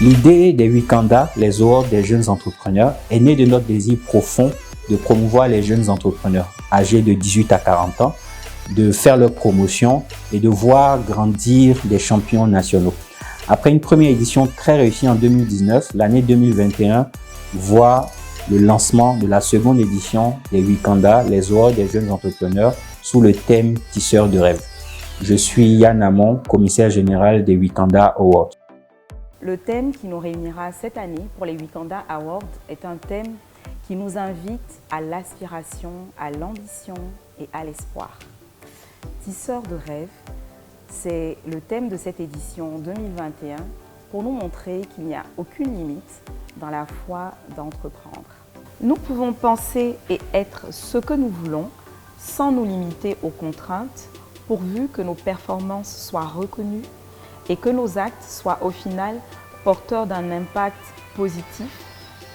L'idée des Wikanda, les awards des jeunes entrepreneurs, est née de notre désir profond de promouvoir les jeunes entrepreneurs âgés de 18 à 40 ans, de faire leur promotion et de voir grandir des champions nationaux. Après une première édition très réussie en 2019, l'année 2021 voit le lancement de la seconde édition des Wikanda, les awards des jeunes entrepreneurs, sous le thème Tisseurs de rêves. Je suis Yann Amon, commissaire général des Wikanda Awards. Le thème qui nous réunira cette année pour les Wikanda Awards est un thème qui nous invite à l'aspiration, à l'ambition et à l'espoir. Tisseurs de rêves, c'est le thème de cette édition 2021 pour nous montrer qu'il n'y a aucune limite dans la foi d'entreprendre. Nous pouvons penser et être ce que nous voulons sans nous limiter aux contraintes, pourvu que nos performances soient reconnues et que nos actes soient au final porteurs d'un impact positif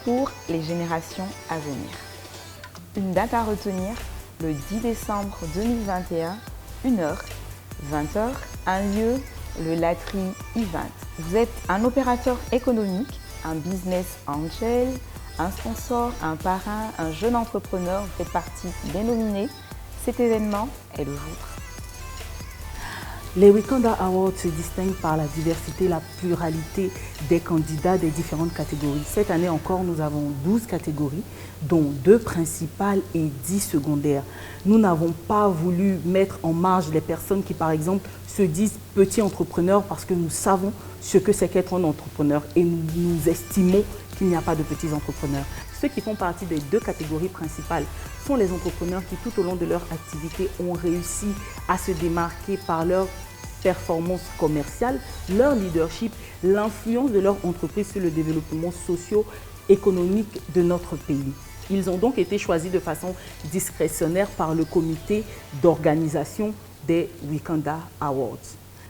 pour les générations à venir. Une date à retenir, le 10 décembre 2021, 1h, 20h, un lieu, le Latry Event. Vous êtes un opérateur économique, un business angel, un sponsor, un parrain, un jeune entrepreneur, vous faites partie des nominés. Cet événement est le vôtre. Les Wikanda Awards se distinguent par la diversité, la pluralité des candidats des différentes catégories. Cette année encore, nous avons 12 catégories, dont 2 principales et 10 secondaires. Nous n'avons pas voulu mettre en marge les personnes qui, par exemple, se disent petits entrepreneurs parce que nous savons ce que c'est qu'être un entrepreneur et nous estimons qu'il n'y a pas de petits entrepreneurs. Ceux qui font partie des 2 catégories principales sont les entrepreneurs qui, tout au long de leur activité, ont réussi à se démarquer par leur performance commerciale, leur leadership, l'influence de leur entreprise sur le développement socio-économique de notre pays. Ils ont donc été choisis de façon discrétionnaire par le comité d'organisation des Wikanda Awards.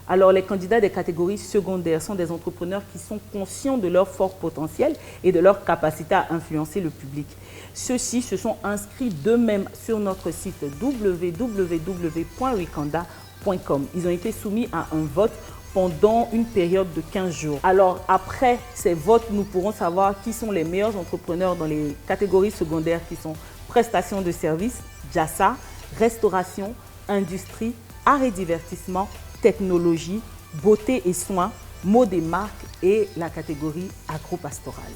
Alors, les candidats des catégories secondaires sont des entrepreneurs qui sont conscients de leur fort potentiel et de leur capacité à influencer le public. Ceux-ci se sont inscrits d'eux-mêmes sur notre site www.wikanda.com. Ils ont été soumis à un vote pendant une période de 15 jours. Alors, après ces votes, nous pourrons savoir qui sont les meilleurs entrepreneurs dans les catégories secondaires qui sont prestations de services, JASA, restauration, industrie, art et divertissement, technologie, beauté et soins, mode et marque et la catégorie agro-pastorale.